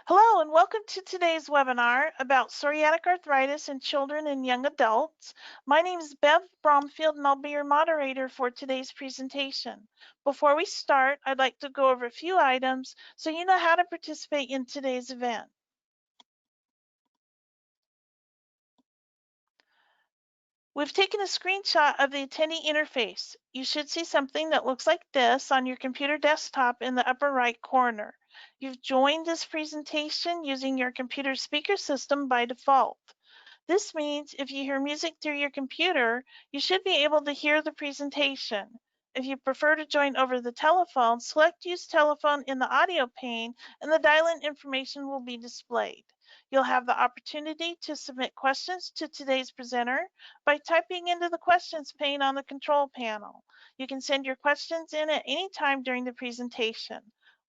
Hello and welcome to today's webinar about psoriatic arthritis in children and young adults. My name is Bev Bromfield and I'll be your moderator for today's presentation. Before we start, I'd like to go over a few items so you know how to participate in today's event. We've taken a screenshot of the attendee interface. You should see something that looks like this on your computer desktop in the upper right corner. You've joined this presentation using your computer speaker system by default. This means if you hear music through your computer, you should be able to hear the presentation. If you prefer to join over the telephone, select Use Telephone in the audio pane and the dial-in information will be displayed. You'll have the opportunity to submit questions to today's presenter by typing into the questions pane on the control panel. You can send your questions in at any time during the presentation.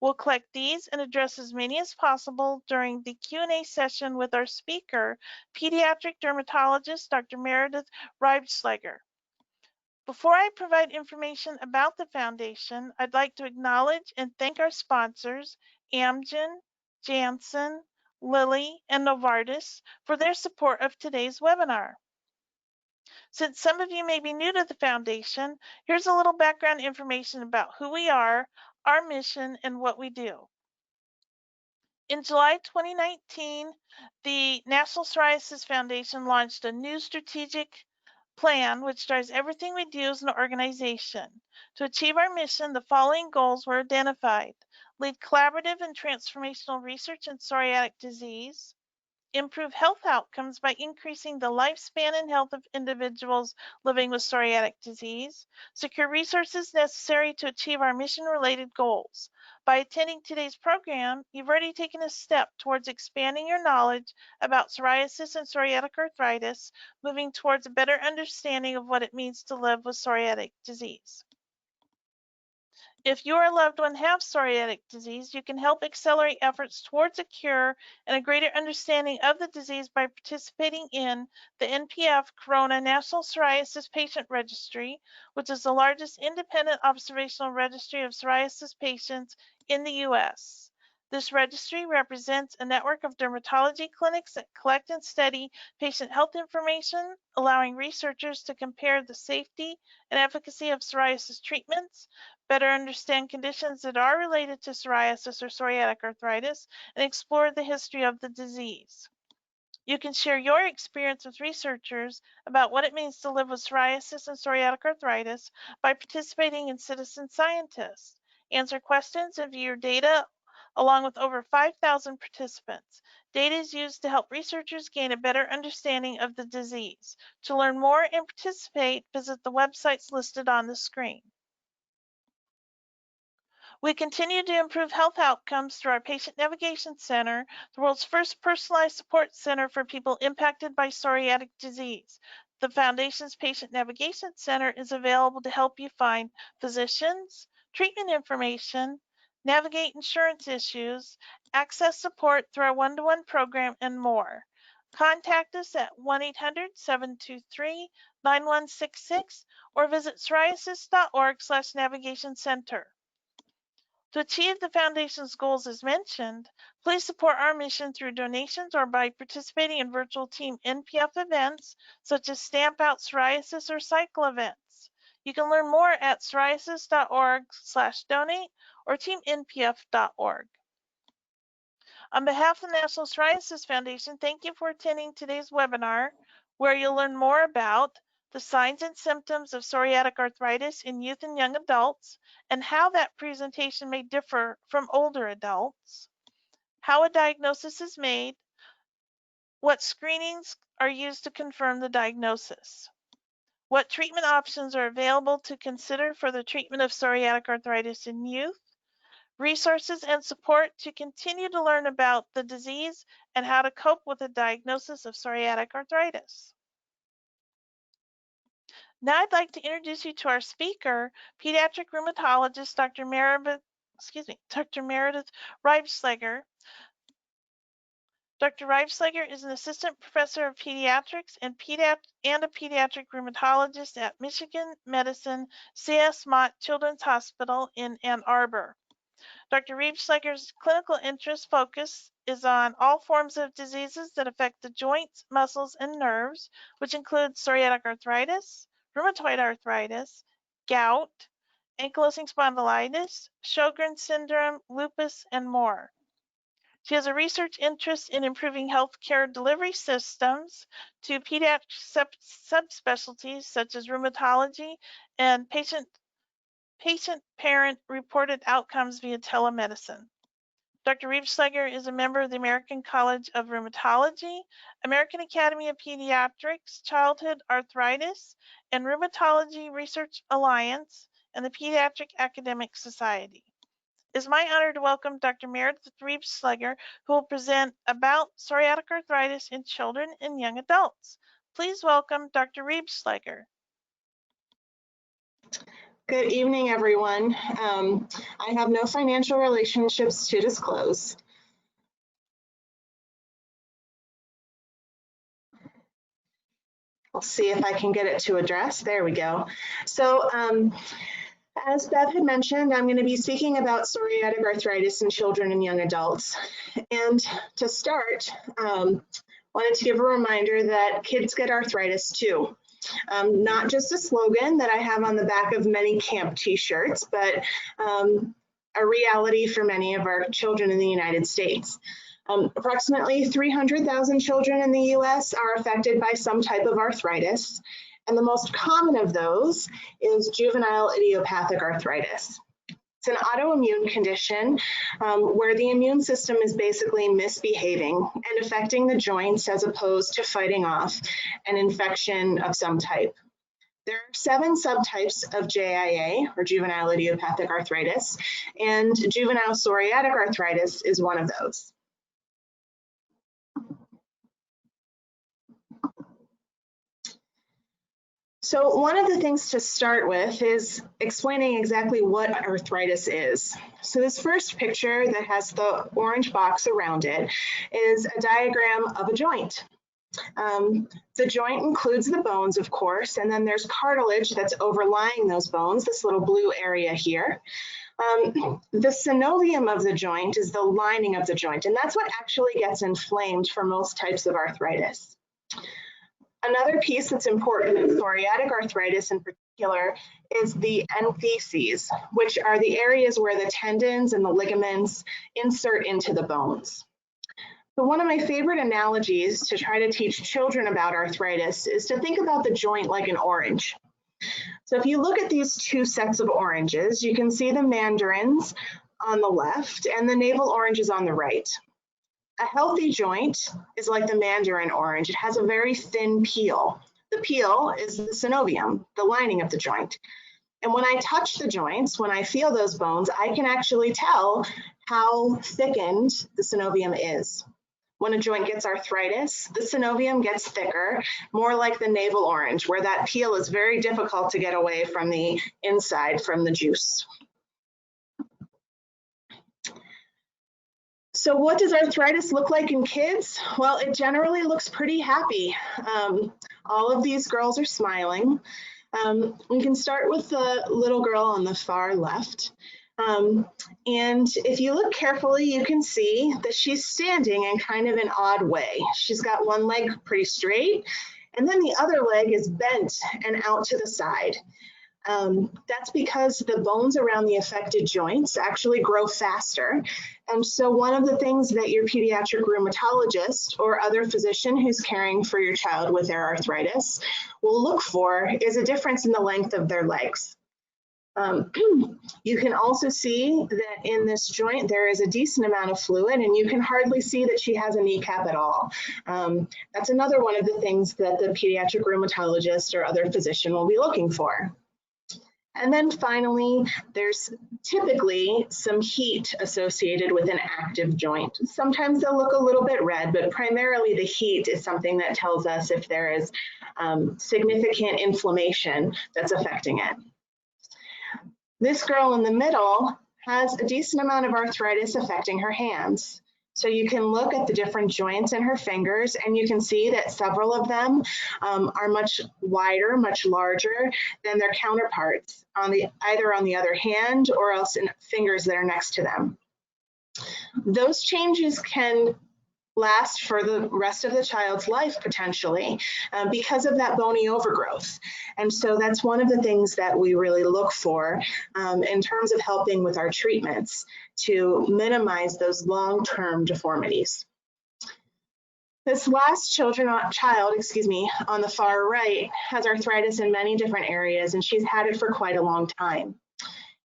We'll collect these and address as many as possible during the Q&A session with our speaker, Pediatric Dermatologist, Dr. Meredith Riebschleger. Before I provide information about the foundation, I'd like to acknowledge and thank our sponsors, Amgen, Janssen, Lilly, and Novartis for their support of today's webinar. Since some of you may be new to the foundation, here's a little background information about who we are, our mission, and what we do. In July 2019, the National Psoriasis Foundation launched a new strategic plan which drives everything we do as an organization. To achieve our mission, the following goals were identified: lead collaborative and transformational research in psoriatic disease, improve health outcomes by increasing the lifespan and health of individuals living with psoriatic disease, secure resources necessary to achieve our mission-related goals. By attending today's program, you've already taken a step towards expanding your knowledge about psoriasis and psoriatic arthritis, moving towards a better understanding of what it means to live with psoriatic disease. If you or a loved one have psoriatic disease, you can help accelerate efforts towards a cure and a greater understanding of the disease by participating in the NPF Corona National Psoriasis Patient Registry, which is the largest independent observational registry of psoriasis patients in the U.S. This registry represents a network of dermatology clinics that collect and study patient health information, allowing researchers to compare the safety and efficacy of psoriasis treatments, better understand conditions that are related to psoriasis or psoriatic arthritis, and explore the history of the disease. You can share your experience with researchers about what it means to live with psoriasis and psoriatic arthritis by participating in Citizen Scientist. Answer questions and view your data along with over 5,000 participants. Data is used to help researchers gain a better understanding of the disease. To learn more and participate, visit the websites listed on the screen. We continue to improve health outcomes through our Patient Navigation Center, the world's first personalized support center for people impacted by psoriatic disease. The Foundation's Patient Navigation Center is available to help you find physicians, treatment information, navigate insurance issues, access support through our one-to-one program, and more. Contact us at 1-800-723-9166 or visit psoriasis.org/navigation-center. To achieve the Foundation's goals as mentioned, please support our mission through donations or by participating in virtual Team NPF events, such as Stamp Out Psoriasis or Cycle events. You can learn more at psoriasis.org/donate or teamnpf.org. On behalf of the National Psoriasis Foundation, thank you for attending today's webinar, where you'll learn more about the signs and symptoms of psoriatic arthritis in youth and young adults, and how that presentation may differ from older adults, how a diagnosis is made, what screenings are used to confirm the diagnosis, what treatment options are available to consider for the treatment of psoriatic arthritis in youth, resources and support to continue to learn about the disease and how to cope with a diagnosis of psoriatic arthritis. Now I'd like to introduce you to our speaker, pediatric rheumatologist, Dr. Meredith Riebschleger. Dr. Riebschleger is an assistant professor of pediatrics and a pediatric rheumatologist at Michigan Medicine CS Mott Children's Hospital in Ann Arbor. Dr. Riebschleger's clinical interest focus is on all forms of diseases that affect the joints, muscles, and nerves, which include psoriatic arthritis, rheumatoid arthritis, gout, ankylosing spondylitis, Sjogren's syndrome, lupus, and more. She has a research interest in improving healthcare delivery systems to pediatric subspecialties such as rheumatology and patient-parent reported outcomes via telemedicine. Dr. Riebschleger is a member of the American College of Rheumatology, American Academy of Pediatrics, Childhood Arthritis, and Rheumatology Research Alliance, and the Pediatric Academic Society. It is my honor to welcome Dr. Meredith Riebschleger, who will present about psoriatic arthritis in children and young adults. Please welcome Dr. Riebschleger. Good evening, everyone. I have no financial relationships to disclose. I'll see if I can get it to address. There we go. So as Bev had mentioned, I'm going to be speaking about psoriatic arthritis in children and young adults. And to start, wanted to give a reminder that kids get arthritis too. Not just a slogan that I have on the back of many camp t-shirts, but a reality for many of our children in the United States. Approximately 300,000 children in the US are affected by some type of arthritis, and the most common of those is juvenile idiopathic arthritis. It's an autoimmune condition where the immune system is basically misbehaving and affecting the joints as opposed to fighting off an infection of some type. There are 7 subtypes of JIA, or juvenile idiopathic arthritis, and juvenile psoriatic arthritis is one of those. So one of the things to start with is explaining exactly what arthritis is. So this first picture that has the orange box around it is a diagram of a joint. The joint includes the bones, of course, and then there's cartilage that's overlying those bones, this little blue area here. The synovium of the joint is the lining of the joint, and that's what actually gets inflamed for most types of arthritis. Another piece that's important in psoriatic arthritis in particular is the entheses, which are the areas where the tendons and the ligaments insert into the bones. So one of my favorite analogies to try to teach children about arthritis is to think about the joint like an orange. So if you look at these 2 sets of oranges, you can see the mandarins on the left and the navel oranges on the right. A healthy joint is like the mandarin orange. It has a very thin peel. The peel is the synovium, the lining of the joint. And when I touch the joints, when I feel those bones, I can actually tell how thickened the synovium is. When a joint gets arthritis, the synovium gets thicker, more like the navel orange, where that peel is very difficult to get away from the inside, from the juice. So what does arthritis look like in kids? Well, it generally looks pretty happy. All of these girls are smiling. We can start with the little girl on the far left. And if you look carefully, you can see that she's standing in kind of an odd way. She's got one leg pretty straight, and then the other leg is bent and out to the side. That's because the bones around the affected joints actually grow faster. And so one of the things that your pediatric rheumatologist or other physician who's caring for your child with their arthritis will look for is a difference in the length of their legs. You can also see that in this joint there is a decent amount of fluid, and you can hardly see that she has a kneecap at all. That's another one of the things that the pediatric rheumatologist or other physician will be looking for. And then finally, there's typically some heat associated with an active joint. Sometimes they'll look a little bit red, but primarily the heat is something that tells us if there is significant inflammation that's affecting it. This girl in the middle has a decent amount of arthritis affecting her hands. So you can look at the different joints in her fingers, and you can see that several of them are much wider, much larger than their counterparts on either on the other hand or else in fingers that are next to them. Those changes can last for the rest of the child's life potentially because of that bony overgrowth. And so that's one of the things that we really look for in terms of helping with our treatments to minimize those long-term deformities. This last child, on the far right has arthritis in many different areas, and she's had it for quite a long time.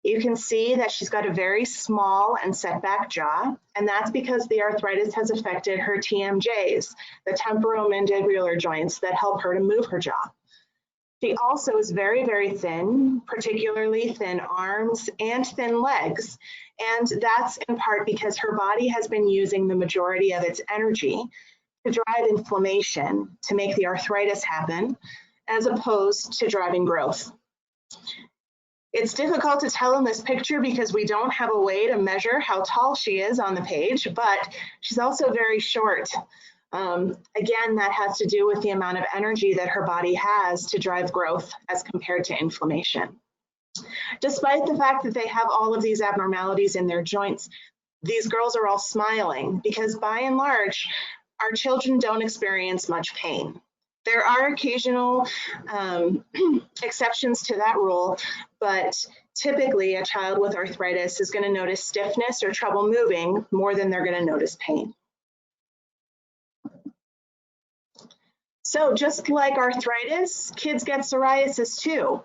You can see that she's got a very small and set back jaw, and that's because the arthritis has affected her TMJs, the temporomandibular joints that help her to move her jaw. She also is very, very thin, particularly thin arms and thin legs, and that's in part because her body has been using the majority of its energy to drive inflammation to make the arthritis happen, as opposed to driving growth. It's difficult to tell in this picture because we don't have a way to measure how tall she is on the page, but she's also very short. Again, that has to do with the amount of energy that her body has to drive growth as compared to inflammation. Despite the fact that they have all of these abnormalities in their joints, these girls are all smiling because by and large, our children don't experience much pain. There are occasional exceptions to that rule, but typically a child with arthritis is going to notice stiffness or trouble moving more than they're going to notice pain. So just like arthritis, kids get psoriasis too.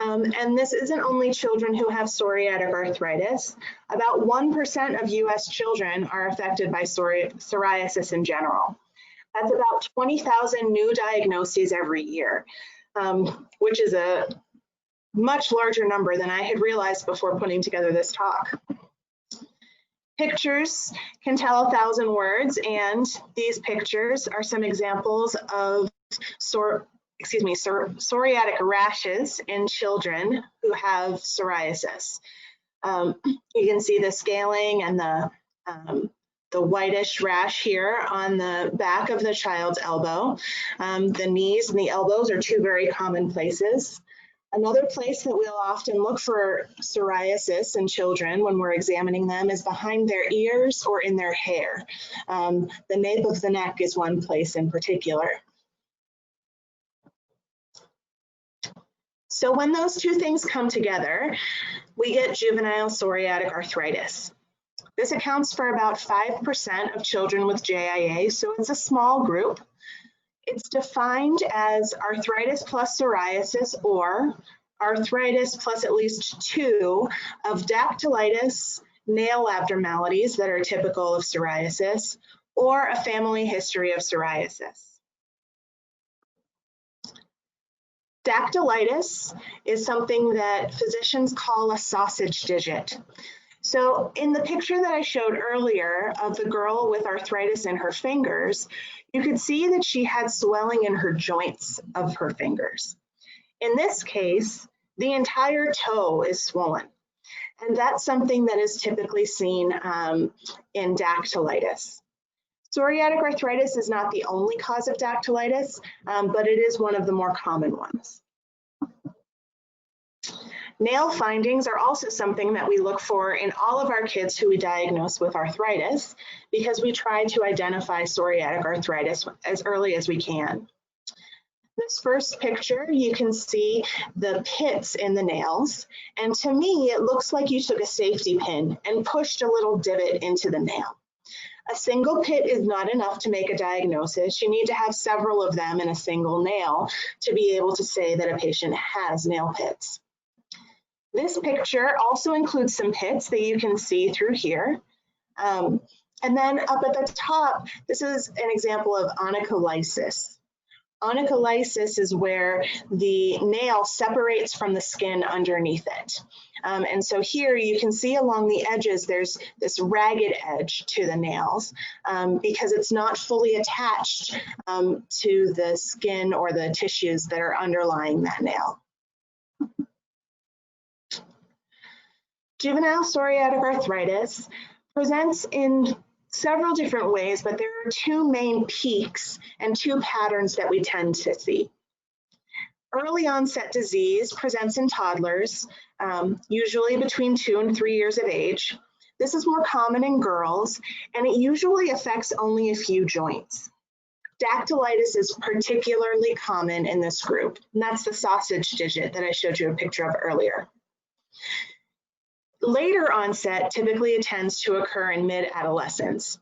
And this isn't only children who have psoriatic arthritis. About 1% of US children are affected by psoriasis in general. That's about 20,000 new diagnoses every year, which is a much larger number than I had realized before putting together this talk. Pictures can tell 1,000 words, and these pictures are some examples of psoriatic rashes in children who have psoriasis. You can see the scaling and the whitish rash here on the back of the child's elbow. The knees and the elbows are two very common places. Another place that we'll often look for psoriasis in children when we're examining them is behind their ears or in their hair. The nape of the neck is one place in particular. So when those two things come together, we get juvenile psoriatic arthritis. This accounts for about 5% of children with JIA, so it's a small group. It's defined as arthritis plus psoriasis or arthritis plus at least 2 of dactylitis, nail abnormalities that are typical of psoriasis, or a family history of psoriasis. Dactylitis is something that physicians call a sausage digit. So in the picture that I showed earlier of the girl with arthritis in her fingers, you could see that she had swelling in her joints of her fingers. In this case, the entire toe is swollen. And that's something that is typically seen in dactylitis. Psoriatic arthritis is not the only cause of dactylitis, but it is one of the more common ones. Nail findings are also something that we look for in all of our kids who we diagnose with arthritis because we try to identify psoriatic arthritis as early as we can. This first picture, you can see the pits in the nails, and to me, it looks like you took a safety pin and pushed a little divot into the nail. A single pit is not enough to make a diagnosis. You need to have several of them in a single nail to be able to say that a patient has nail pits. This picture also includes some pits that you can see through here. And then up at the top, this is an example of onycholysis. Onycholysis is where the nail separates from the skin underneath it. And so here you can see along the edges, there's this ragged edge to the nails because it's not fully attached to the skin or the tissues that are underlying that nail. Juvenile psoriatic arthritis presents in several different ways, but there are two main peaks and two patterns that we tend to see. Early onset disease presents in toddlers, usually between 2 and 3 years of age. This is more common in girls, and it usually affects only a few joints. Dactylitis is particularly common in this group, and that's the sausage digit that I showed you a picture of earlier. Later onset typically tends to occur in mid-adolescence.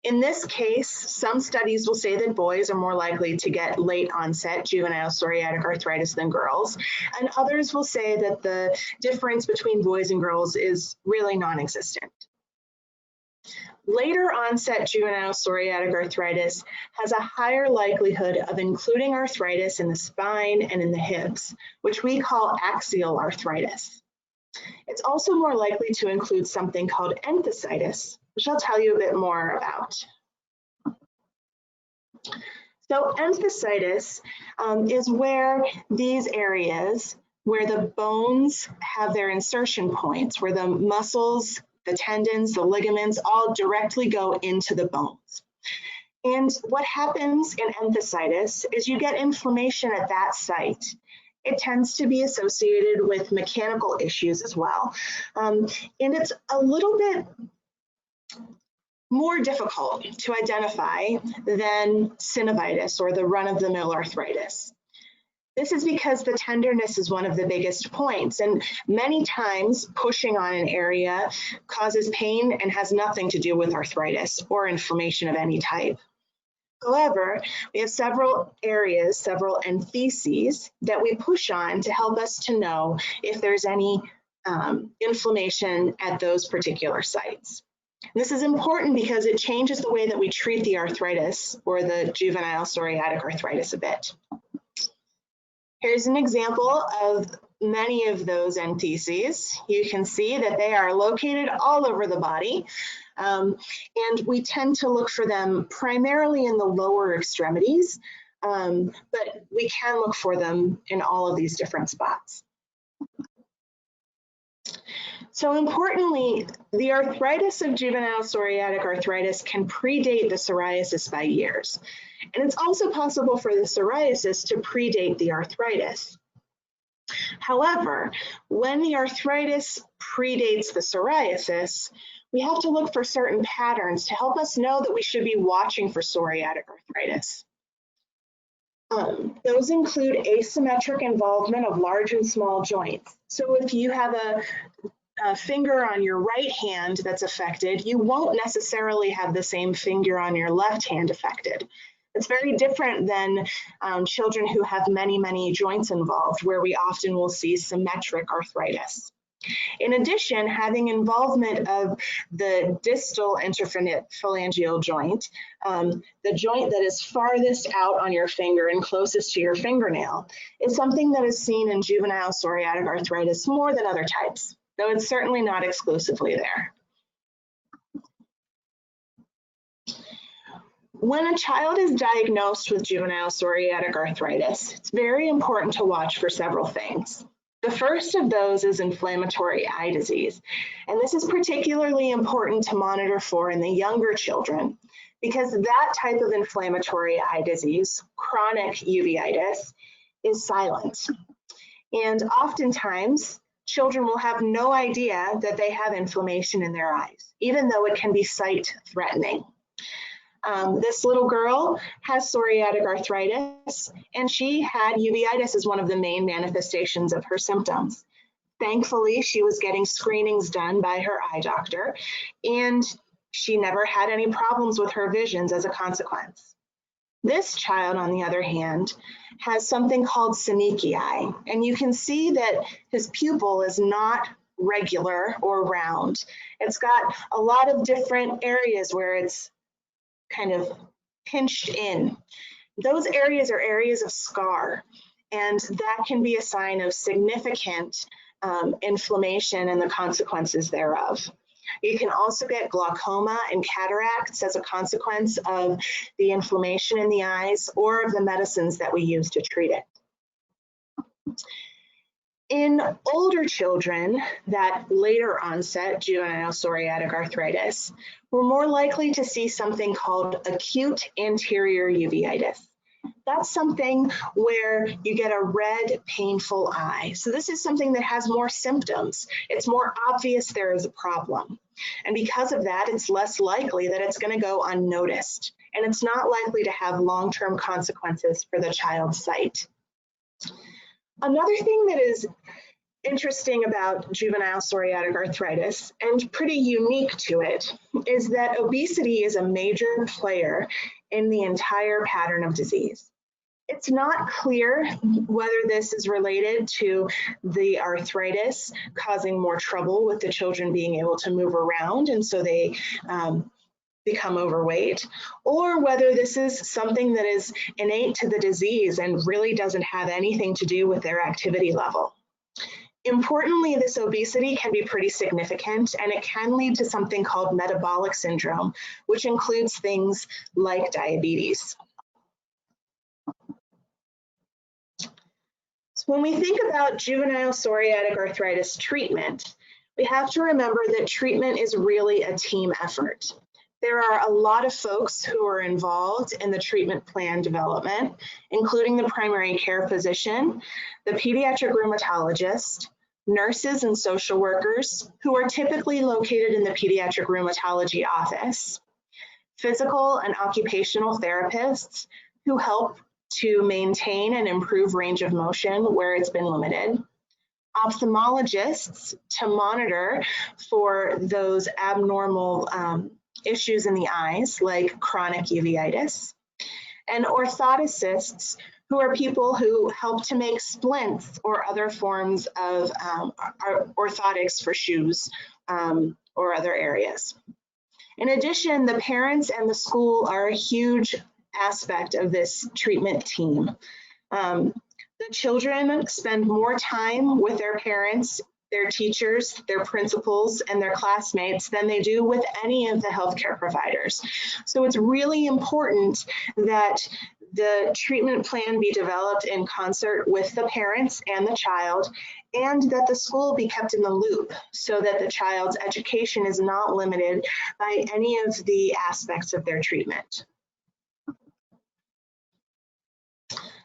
In this case, some studies will say that boys are more likely to get late onset juvenile psoriatic arthritis than girls, and others will say that the difference between boys and girls is really non-existent. Later onset juvenile psoriatic arthritis has a higher likelihood of including arthritis in the spine and in the hips, which we call axial arthritis. It's also more likely to include something called enthesitis, which I'll tell you a bit more about. So enthesitis is where these areas where the bones have their insertion points, where the muscles, the tendons, the ligaments all directly go into the bones. And what happens in enthesitis is you get inflammation at that site. It tends to be associated with mechanical issues as well. And it's a little bit more difficult to identify than synovitis or the run-of-the-mill arthritis. This is because the tenderness is one of the biggest points, and many times pushing on an area causes pain and has nothing to do with arthritis or inflammation of any type. However, we have several areas, several entheses that we push on to help us to know if there's any inflammation at those particular sites. This is important because it changes the way that we treat the arthritis or the juvenile psoriatic arthritis a bit. Here's an example of many of those entheses. You can see that they are located all over the body, and we tend to look for them primarily in the lower extremities, but we can look for them in all of these different spots. So importantly, the arthritis of juvenile psoriatic arthritis can predate the psoriasis by years. And it's also possible for the psoriasis to predate the arthritis. However, when the arthritis predates the psoriasis, we have to look for certain patterns to help us know that we should be watching for psoriatic arthritis. Those include asymmetric involvement of large and small joints. So if you have a finger on your right hand that's affected, you won't necessarily have the same finger on your left hand affected. It's very different than children who have many, many joints involved, where we often will see symmetric arthritis. In addition, having involvement of the distal interphalangeal joint, the joint that is farthest out on your finger and closest to your fingernail, is something that is seen in juvenile psoriatic arthritis more than other types, though it's certainly not exclusively there. When a child is diagnosed with juvenile psoriatic arthritis, it's very important to watch for several things. The first of those is inflammatory eye disease, and this is particularly important to monitor for in the younger children because that type of inflammatory eye disease, chronic uveitis, is silent. And oftentimes, children will have no idea that they have inflammation in their eyes, even though it can be sight threatening. This little girl has psoriatic arthritis, and she had uveitis as one of the main manifestations of her symptoms. Thankfully, she was getting screenings done by her eye doctor, and she never had any problems with her visions as a consequence. This child, on the other hand, has something called synechia eye, and you can see that his pupil is not regular or round. It's got a lot of different areas where it's kind of pinched in. Those areas are areas of scar, and that can be a sign of significant inflammation and the consequences thereof. You can also get glaucoma and cataracts as a consequence of the inflammation in the eyes or of the medicines that we use to treat it. In older children, that later onset juvenile psoriatic arthritis, we're more likely to see something called acute anterior uveitis. That's something where you get a red, painful eye. So this is something that has more symptoms. It's more obvious there is a problem. And because of that, it's less likely that it's going to go unnoticed, and it's not likely to have long-term consequences for the child's sight. Another thing that is interesting about juvenile psoriatic arthritis, and pretty unique to it, is that obesity is a major player in the entire pattern of disease. It's not clear whether this is related to the arthritis causing more trouble with the children being able to move around, and so they become overweight, or whether this is something that is innate to the disease and really doesn't have anything to do with their activity level. Importantly, this obesity can be pretty significant, and it can lead to something called metabolic syndrome, which includes things like diabetes. So when we think about juvenile psoriatic arthritis treatment, we have to remember that treatment is really a team effort. There are a lot of folks who are involved in the treatment plan development, including the primary care physician, the pediatric rheumatologist, nurses and social workers who are typically located in the pediatric rheumatology office, physical and occupational therapists who help to maintain and improve range of motion where it's been limited, ophthalmologists to monitor for those abnormal issues in the eyes like chronic uveitis, and orthoticists who are people who help to make splints or other forms of orthotics for shoes or other areas. In addition, the parents and the school are a huge aspect of this treatment team. The children spend more time with their parents, their teachers, their principals, and their classmates than they do with any of the healthcare providers. So it's really important that the treatment plan be developed in concert with the parents and the child, and that the school be kept in the loop so that the child's education is not limited by any of the aspects of their treatment.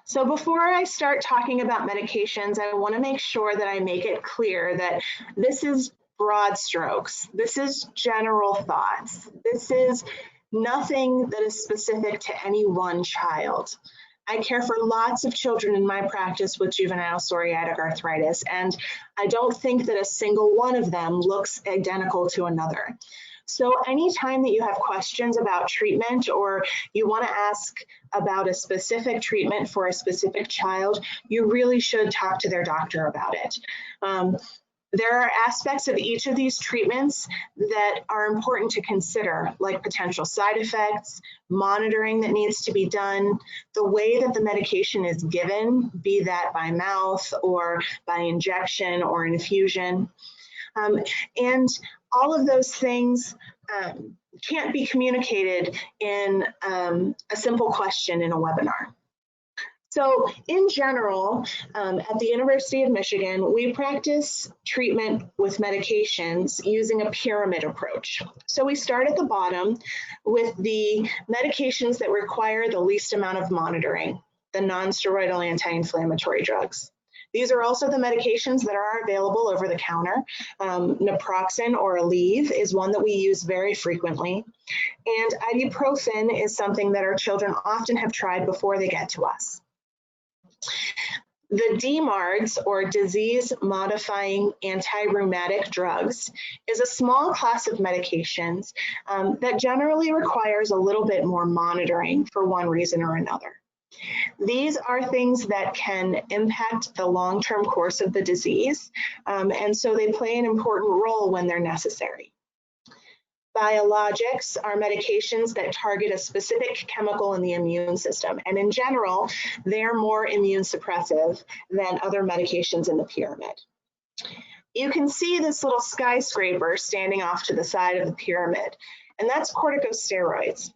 So before I start talking about medications, I want to make sure that I make it clear that this is broad strokes. This is general thoughts. This is nothing that is specific to any one child. I care for lots of children in my practice with juvenile psoriatic arthritis, and I don't think that a single one of them looks identical to another. So anytime that you have questions about treatment or you want to ask about a specific treatment for a specific child, you really should talk to their doctor about it. There are aspects of each of these treatments that are important to consider, like potential side effects, monitoring that needs to be done, the way that the medication is given, be that by mouth or by injection or infusion. And all of those things can't be communicated in a simple question in a webinar. So in general, at the University of Michigan, we practice treatment with medications using a pyramid approach. So we start at the bottom with the medications that require the least amount of monitoring, the non-steroidal anti-inflammatory drugs. These are also the medications that are available over the counter. Naproxen or Aleve is one that we use very frequently. And ibuprofen is something that our children often have tried before they get to us. The DMARDs, or disease-modifying anti-rheumatic drugs, is a small class of medications that generally requires a little bit more monitoring for one reason or another. These are things that can impact the long-term course of the disease, and so they play an important role when they're necessary. Biologics are medications that target a specific chemical in the immune system, and in general, they're more immune suppressive than other medications in the pyramid. You can see this little skyscraper standing off to the side of the pyramid, and that's corticosteroids.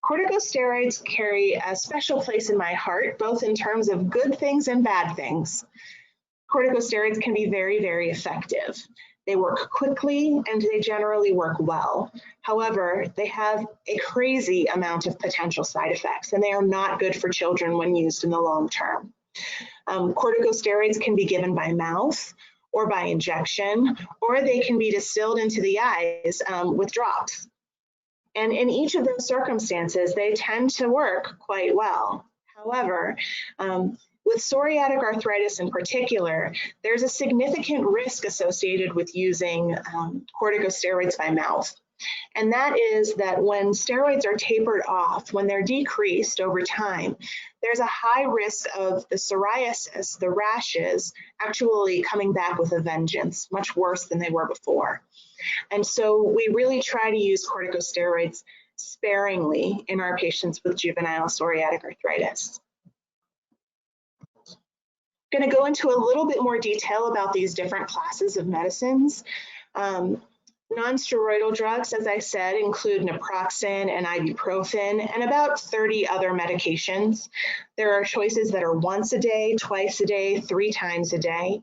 Corticosteroids carry a special place in my heart, both in terms of good things and bad things. Corticosteroids can be very, very effective. They work quickly and they generally work well. However, they have a crazy amount of potential side effects, and they are not good for children when used in the long term. Corticosteroids can be given by mouth, or by injection, or they can be distilled into the eyes with drops. And in each of those circumstances, they tend to work quite well. However, with psoriatic arthritis in particular, there's a significant risk associated with using corticosteroids by mouth. And that is that when steroids are tapered off, when they're decreased over time, there's a high risk of the psoriasis, the rashes, actually coming back with a vengeance, much worse than they were before. And so we really try to use corticosteroids sparingly in our patients with juvenile psoriatic arthritis. I'm going to go into a little bit more detail about these different classes of medicines. Non-steroidal drugs, as I said, include naproxen and ibuprofen and about 30 other medications. There are choices that are once a day, twice a day, 3 times a day.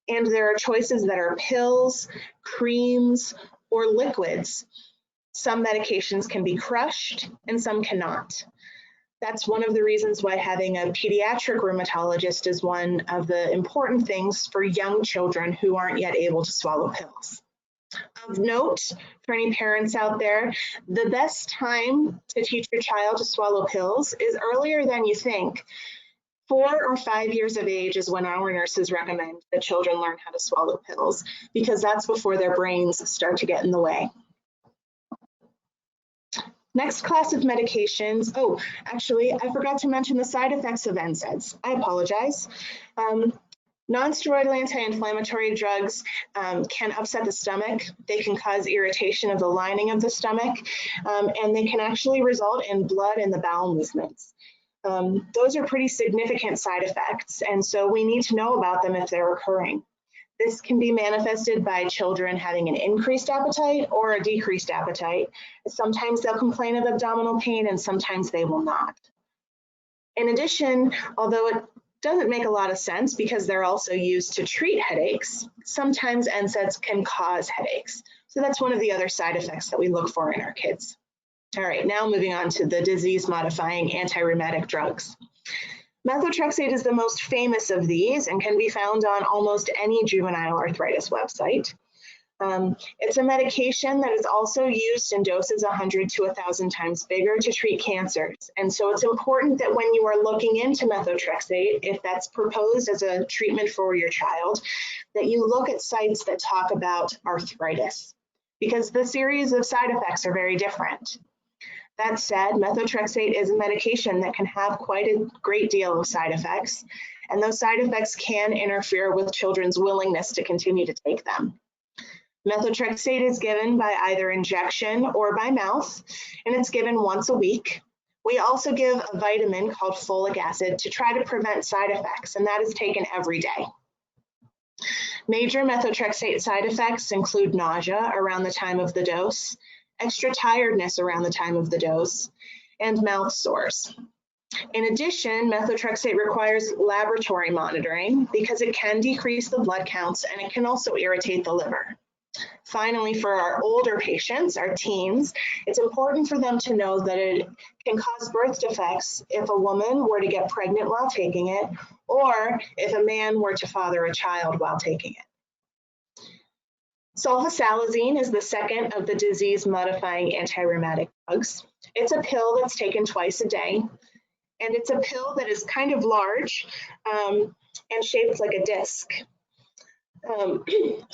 And there are choices that are pills, creams, or liquids. Some medications can be crushed and some cannot. That's one of the reasons why having a pediatric rheumatologist is one of the important things for young children who aren't yet able to swallow pills. Of note, for any parents out there, the best time to teach your child to swallow pills is earlier than you think. 4 or 5 years of age is when our nurses recommend that children learn how to swallow pills, because that's before their brains start to get in the way. Next class of medications. Oh, actually, I forgot to mention the side effects of NSAIDs. I apologize. Non-steroidal anti-inflammatory drugs can upset the stomach. They can cause irritation of the lining of the stomach, and they can actually result in blood in the bowel movements. Those are pretty significant side effects, and so we need to know about them if they're occurring. This can be manifested by children having an increased appetite or a decreased appetite. Sometimes they'll complain of abdominal pain and sometimes they will not. In addition, although it doesn't make a lot of sense because they're also used to treat headaches, sometimes NSAIDs can cause headaches. So that's one of the other side effects that we look for in our kids. All right, now moving on to the disease-modifying anti-rheumatic drugs. Methotrexate is the most famous of these and can be found on almost any juvenile arthritis website. It's a medication that is also used in doses 100 to 1,000 times bigger to treat cancers. And so it's important that when you are looking into methotrexate, if that's proposed as a treatment for your child, that you look at sites that talk about arthritis, because the series of side effects are very different. That said, methotrexate is a medication that can have quite a great deal of side effects, and those side effects can interfere with children's willingness to continue to take them. Methotrexate is given by either injection or by mouth, and it's given once a week. We also give a vitamin called folic acid to try to prevent side effects, and that is taken every day. Major methotrexate side effects include nausea around the time of the dose, extra tiredness around the time of the dose, and mouth sores. In addition, methotrexate requires laboratory monitoring because it can decrease the blood counts and it can also irritate the liver. Finally, for our older patients, our teens, it's important for them to know that it can cause birth defects if a woman were to get pregnant while taking it, or if a man were to father a child while taking it. Sulfasalazine is the second of the disease-modifying anti-rheumatic drugs. It's a pill that's taken twice a day, and it's a pill that is kind of large and shaped like a disc.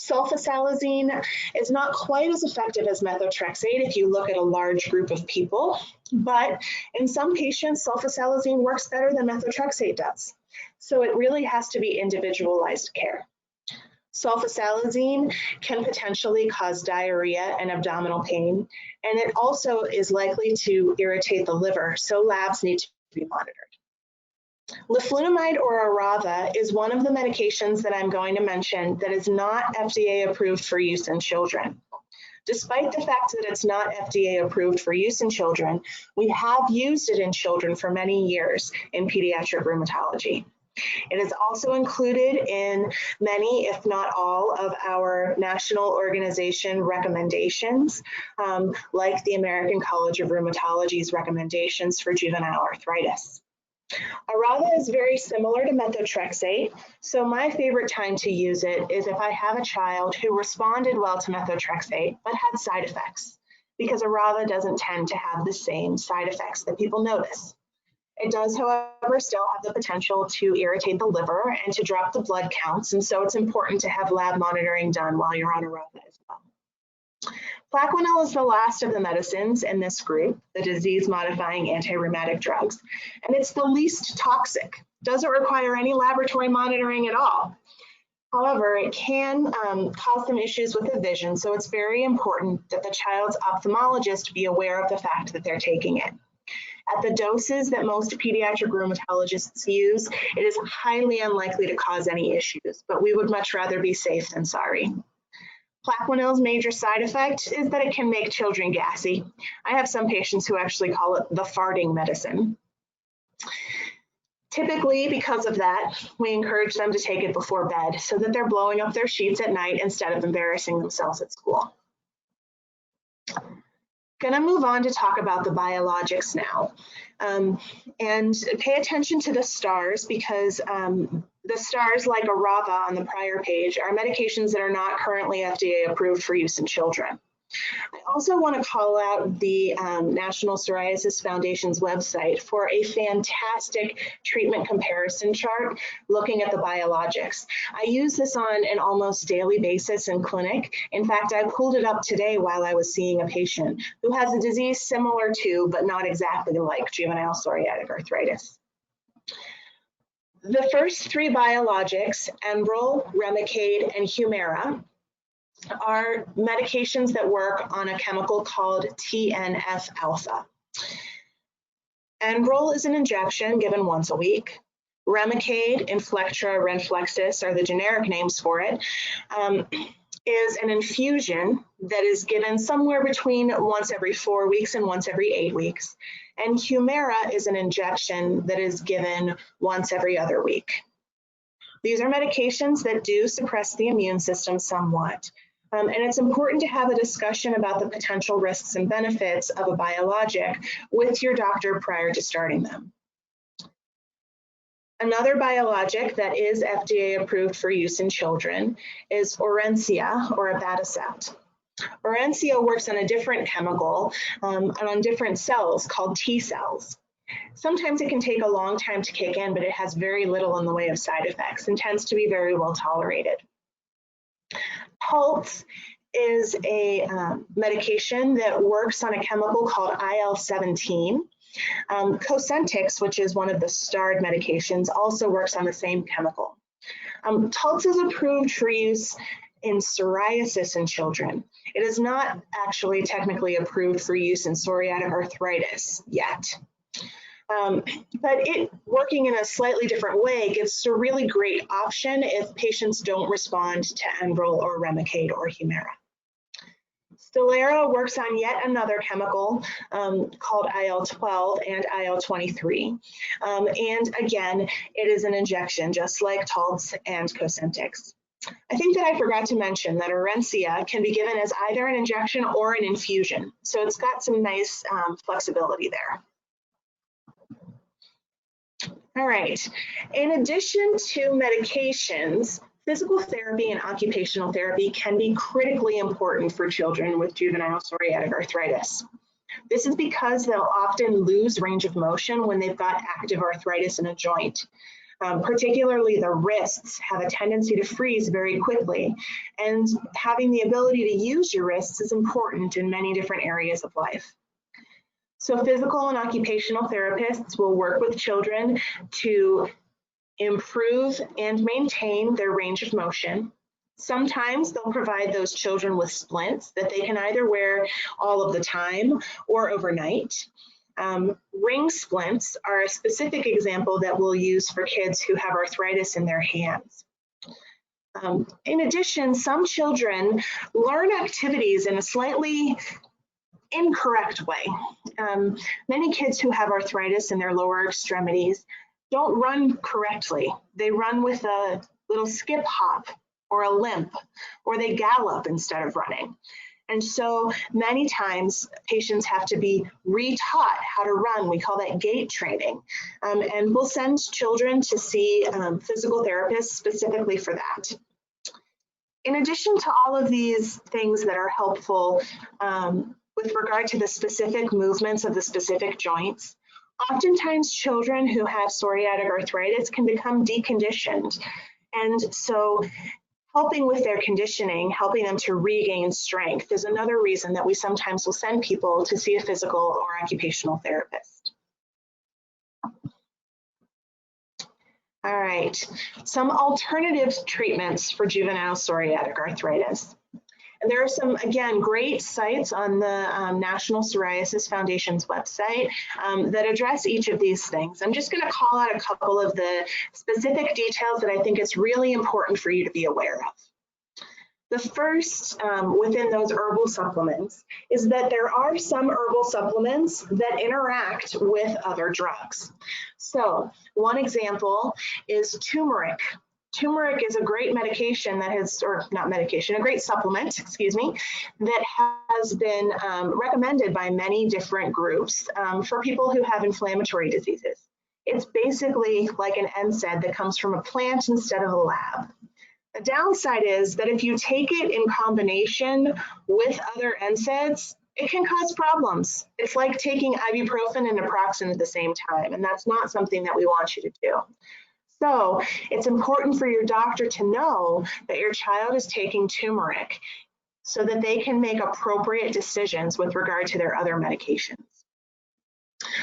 Sulfasalazine is not quite as effective as methotrexate if you look at a large group of people, but in some patients, sulfasalazine works better than methotrexate does. So it really has to be individualized care. Sulfasalazine can potentially cause diarrhea and abdominal pain, and it also is likely to irritate the liver, so labs need to be monitored. Leflunomide or Arava is one of the medications that I'm going to mention that is not FDA approved for use in children. Despite the fact that it's not FDA approved for use in children, we have used it in children for many years in pediatric rheumatology. It is also included in many, if not all, of our national organization recommendations, like the American College of Rheumatology's recommendations for juvenile arthritis. Arava is very similar to methotrexate, so my favorite time to use it is if I have a child who responded well to methotrexate but had side effects, because Arava doesn't tend to have the same side effects that people notice. It does, however, still have the potential to irritate the liver and to drop the blood counts, and so it's important to have lab monitoring done while you're on Arava as well. Plaquenil is the last of the medicines in this group, the disease-modifying anti-rheumatic drugs, and it's the least toxic. Doesn't require any laboratory monitoring at all. However, it can cause some issues with the vision, so it's very important that the child's ophthalmologist be aware of the fact that they're taking it. At the doses that most pediatric rheumatologists use, it is highly unlikely to cause any issues, but we would much rather be safe than sorry. Plaquenil's major side effect is that it can make children gassy. I have some patients who actually call it the farting medicine. Typically, because of that, we encourage them to take it before bed so that they're blowing up their sheets at night instead of embarrassing themselves at school. Gonna move on to talk about the biologics now. And pay attention to the stars, because the stars, like Arava on the prior page, are medications that are not currently FDA approved for use in children. I also want to call out the National Psoriasis Foundation's website for a fantastic treatment comparison chart looking at the biologics. I use this on an almost daily basis in clinic. In fact, I pulled it up today while I was seeing a patient who has a disease similar to, but not exactly like, juvenile psoriatic arthritis. The first three biologics, Enbrel, Remicade, and Humira, are medications that work on a chemical called TNF-alpha. Enbrel is an injection given once a week. Remicade, Inflectra, Renflexis are the generic names for it, is an infusion that is given somewhere between once every 4 weeks and once every 8 weeks. And Humira is an injection that is given once every other week. These are medications that do suppress the immune system somewhat. And it's important to have a discussion about the potential risks and benefits of a biologic with your doctor prior to starting them. Another biologic that is FDA approved for use in children is Orencia, or abatacept. Orencia works on a different chemical and on different cells called T cells. Sometimes it can take a long time to kick in, but it has very little in the way of side effects and tends to be very well tolerated. Taltz is a medication that works on a chemical called IL-17. Cosentyx, which is one of the starred medications, also works on the same chemical. Taltz is approved for use in psoriasis in children. It is not actually technically approved for use in psoriatic arthritis yet. But it, working in a slightly different way, gives a really great option if patients don't respond to Enbrel or Remicade or Humira. Stelara works on yet another chemical called IL-12 and IL-23. And again, it is an injection, just like Taltz and Cosentyx. I think that I forgot to mention that Orencia can be given as either an injection or an infusion. So it's got some nice flexibility there. All right, in addition to medications, physical therapy and occupational therapy can be critically important for children with juvenile psoriatic arthritis. This is because they'll often lose range of motion when they've got active arthritis in a joint. Particularly the wrists have a tendency to freeze very quickly, and having the ability to use your wrists is important in many different areas of life. So physical and occupational therapists will work with children to improve and maintain their range of motion. Sometimes they'll provide those children with splints that they can either wear all of the time or overnight. Ring splints are a specific example that we'll use for kids who have arthritis in their hands. In addition, some children learn activities in a slightly incorrect way. Many kids who have arthritis in their lower extremities don't run correctly. They run with a little skip hop or a limp, or they gallop instead of running. And so many times patients have to be retaught how to run. We call that gait training. And we'll send children to see physical therapists specifically for that. In addition to all of these things that are helpful with regard to the specific movements of the specific joints, oftentimes children who have psoriatic arthritis can become deconditioned. And so helping with their conditioning, helping them to regain strength is another reason that we sometimes will send people to see a physical or occupational therapist. All right, some alternative treatments for juvenile psoriatic arthritis. And there are some, again, great sites on the National Psoriasis Foundation's website that address each of these things. I'm just going to call out a couple of the specific details that I think it's really important for you to be aware of. The first within those herbal supplements is that there are some herbal supplements that interact with other drugs. So one example is turmeric. Turmeric is a great medication that has, or not medication, a great supplement, excuse me, that has been recommended by many different groups for people who have inflammatory diseases. It's basically like an NSAID that comes from a plant instead of a lab. The downside is that if you take it in combination with other NSAIDs, it can cause problems. It's like taking ibuprofen and naproxen at the same time, and that's not something that we want you to do. So it's important for your doctor to know that your child is taking turmeric so that they can make appropriate decisions with regard to their other medications.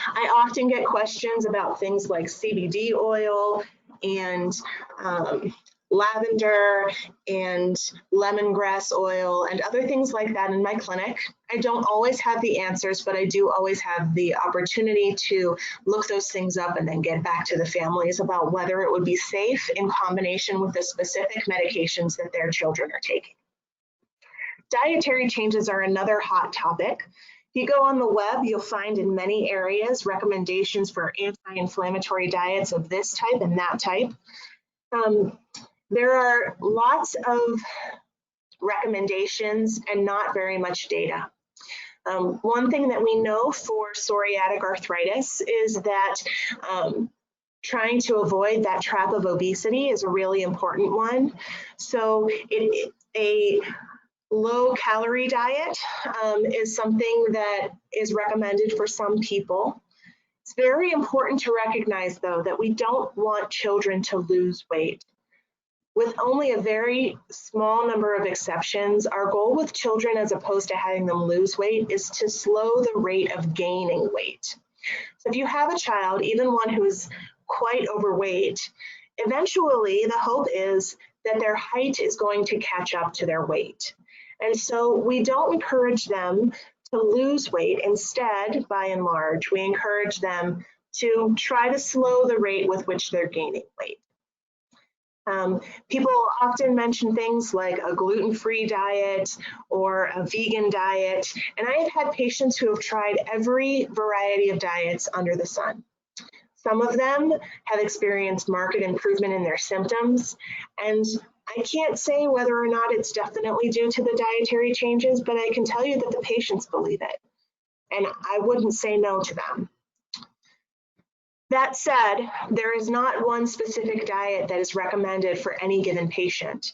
I often get questions about things like CBD oil and lavender and lemongrass oil and other things like that in my clinic. I don't always have the answers, but I do always have the opportunity to look those things up and then get back to the families about whether it would be safe in combination with the specific medications that their children are taking. Dietary changes are another hot topic. If you go on the web, you'll find in many areas recommendations for anti-inflammatory diets of this type and that type. There are lots of recommendations and not very much data. One thing that we know for psoriatic arthritis is that trying to avoid that trap of obesity is a really important one. So a low-calorie diet is something that is recommended for some people. It's very important to recognize, though, that we don't want children to lose weight. With only a very small number of exceptions, our goal with children, as opposed to having them lose weight, is to slow the rate of gaining weight. So if you have a child, even one who is quite overweight, eventually the hope is that their height is going to catch up to their weight. And so we don't encourage them to lose weight. Instead, by and large, we encourage them to try to slow the rate with which they're gaining weight. People often mention things like a gluten-free diet or a vegan diet, and I have had patients who have tried every variety of diets under the sun. Some of them have experienced marked improvement in their symptoms, and I can't say whether or not it's definitely due to the dietary changes, but I can tell you that the patients believe it, and I wouldn't say no to them. That said, there is not one specific diet that is recommended for any given patient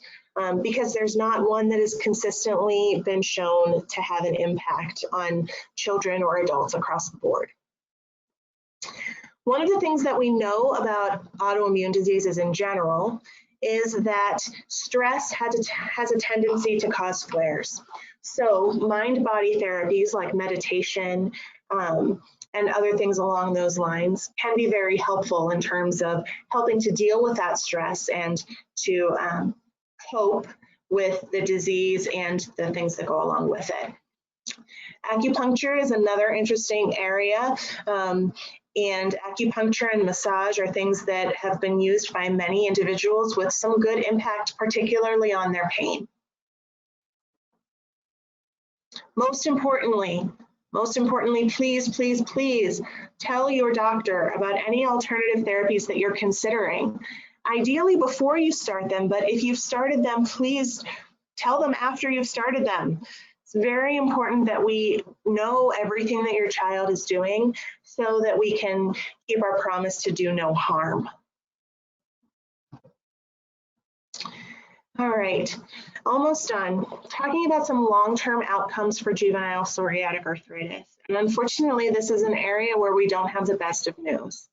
because there's not one that has consistently been shown to have an impact on children or adults across the board. One of the things that we know about autoimmune diseases in general is that stress has a tendency to cause flares. So mind-body therapies like meditation, and other things along those lines can be very helpful in terms of helping to deal with that stress and to cope with the disease and the things that go along with it. Acupuncture is another interesting area, and acupuncture and massage are things that have been used by many individuals with some good impact, particularly on their pain. Most importantly, please, please, please tell your doctor about any alternative therapies that you're considering. Ideally before you start them, but if you've started them, please tell them after you've started them. It's very important that we know everything that your child is doing so that we can keep our promise to do no harm. All right, almost done. Talking about some long-term outcomes for juvenile psoriatic arthritis. And unfortunately, this is an area where we don't have the best of news.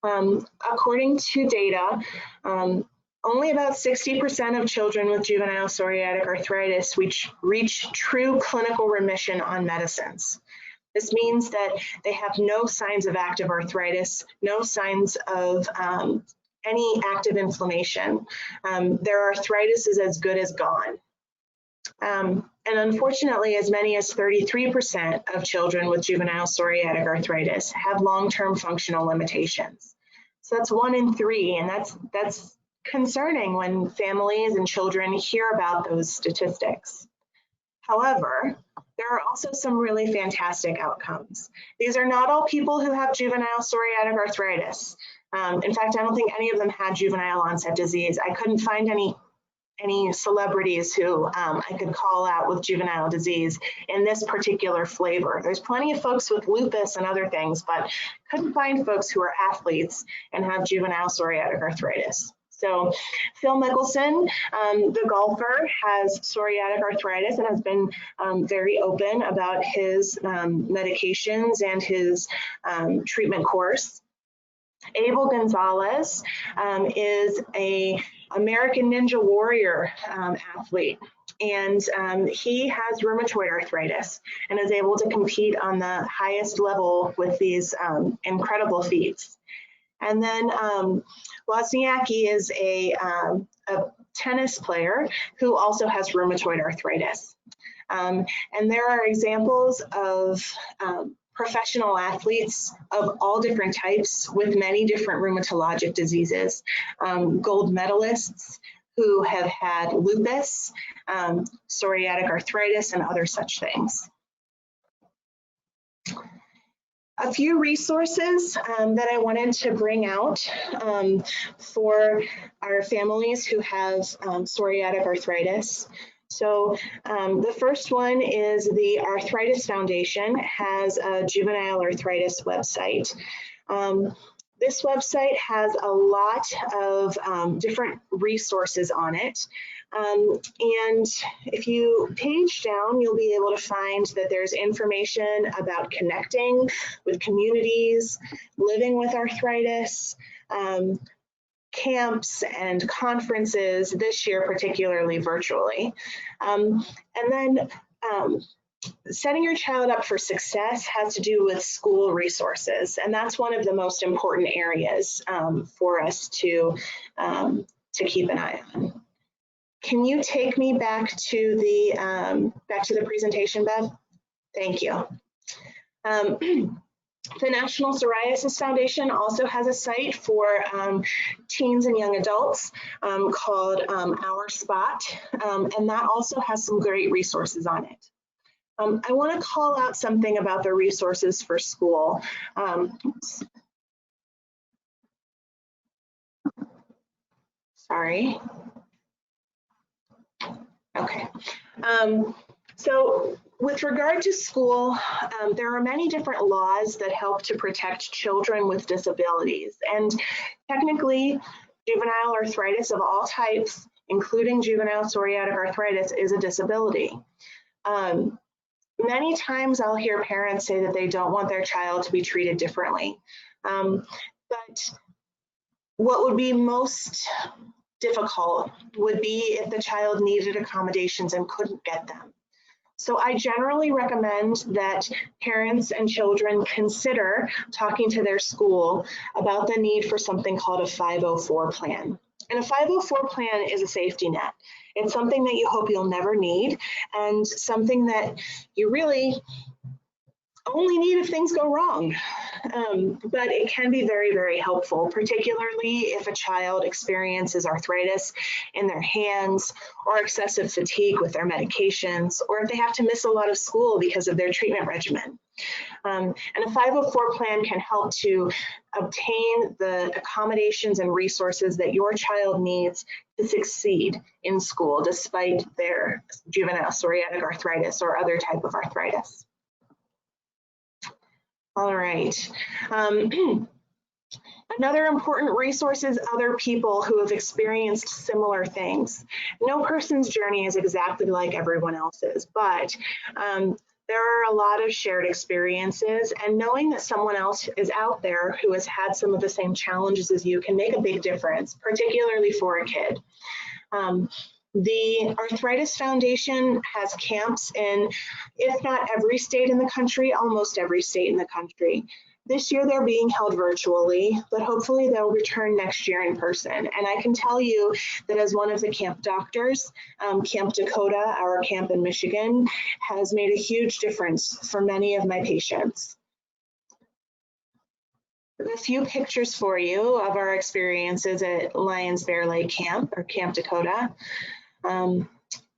According to data, only about 60% of children with juvenile psoriatic arthritis reach true clinical remission on medicines. This means that they have no signs of active arthritis, no signs of any active inflammation. Their arthritis is as good as gone. And unfortunately, as many as 33% of children with juvenile psoriatic arthritis have long-term functional limitations. So that's 1 in 3, and that's concerning when families and children hear about those statistics. However, there are also some really fantastic outcomes. These are not all people who have juvenile psoriatic arthritis. In fact, I don't think any of them had juvenile onset disease. I couldn't find any celebrities who I could call out with juvenile disease in this particular flavor. There's plenty of folks with lupus and other things, but couldn't find folks who are athletes and have juvenile psoriatic arthritis. So Phil Mickelson, the golfer, has psoriatic arthritis and has been very open about his medications and his treatment course. Abel Gonzalez is an American Ninja Warrior athlete, and he has rheumatoid arthritis and is able to compete on the highest level with these incredible feats. And then Wozniacki is a tennis player who also has rheumatoid arthritis. And there are examples of professional athletes of all different types with many different rheumatologic diseases, gold medalists who have had lupus, psoriatic arthritis, and other such things. A few resources that I wanted to bring out for our families who have psoriatic arthritis. So the first one is the Arthritis Foundation has a juvenile arthritis website. This website has a lot of different resources on it. And if you page down, you'll be able to find that there's information about connecting with communities, living with arthritis, camps and conferences, this year particularly virtually. And then setting your child up for success has to do with school resources, and that's one of the most important areas for us to keep an eye on. Can you take me back to the presentation, Bev? Thank you. The National Psoriasis Foundation also has a site for teens and young adults called Our Spot, and that also has some great resources on it. I want to call out something about the resources for school. Sorry. Okay. So with regard to school, there are many different laws that help to protect children with disabilities. And technically, juvenile arthritis of all types, including juvenile psoriatic arthritis, is a disability. Many times I'll hear parents say that they don't want their child to be treated differently. But what would be most difficult would be if the child needed accommodations and couldn't get them. So I generally recommend that parents and children consider talking to their school about the need for something called a 504 plan. And a 504 plan is a safety net. It's something that you hope you'll never need, and something that you really only need if things go wrong. But it can be very, very helpful, particularly if a child experiences arthritis in their hands or excessive fatigue with their medications, or if they have to miss a lot of school because of their treatment regimen. And a 504 plan can help to obtain the accommodations and resources that your child needs to succeed in school despite their juvenile psoriatic arthritis or other type of arthritis. All right. Another important resource is other people who have experienced similar things. No person's journey is exactly like everyone else's, but there are a lot of shared experiences, and knowing that someone else is out there who has had some of the same challenges as you can make a big difference, particularly for a kid. The Arthritis Foundation has camps in, if not every state in the country, almost every state in the country. This year they're being held virtually, but hopefully they'll return next year in person. And I can tell you that as one of the camp doctors, Camp Dakota, our camp in Michigan, has made a huge difference for many of my patients. A few pictures for you of our experiences at Lions Bear Lake Camp, or Camp Dakota.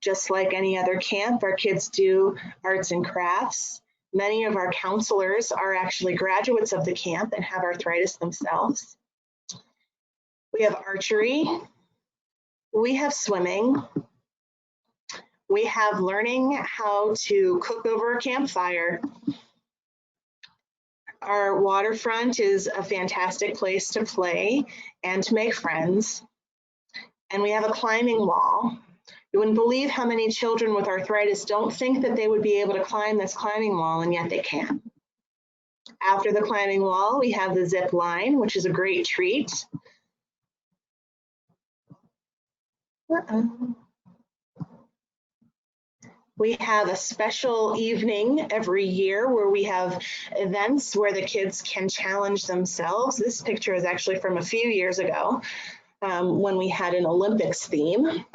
Just like any other camp, our kids do arts and crafts. Many of our counselors are actually graduates of the camp and have arthritis themselves. We have archery. We have swimming. We have learning how to cook over a campfire. Our waterfront is a fantastic place to play and to make friends. And we have a climbing wall. You wouldn't believe how many children with arthritis don't think that they would be able to climb this climbing wall, and yet they can. After the climbing wall, we have the zip line, which is a great treat. We have a special evening every year where we have events where the kids can challenge themselves. This picture is actually from a few years ago when we had an Olympics theme.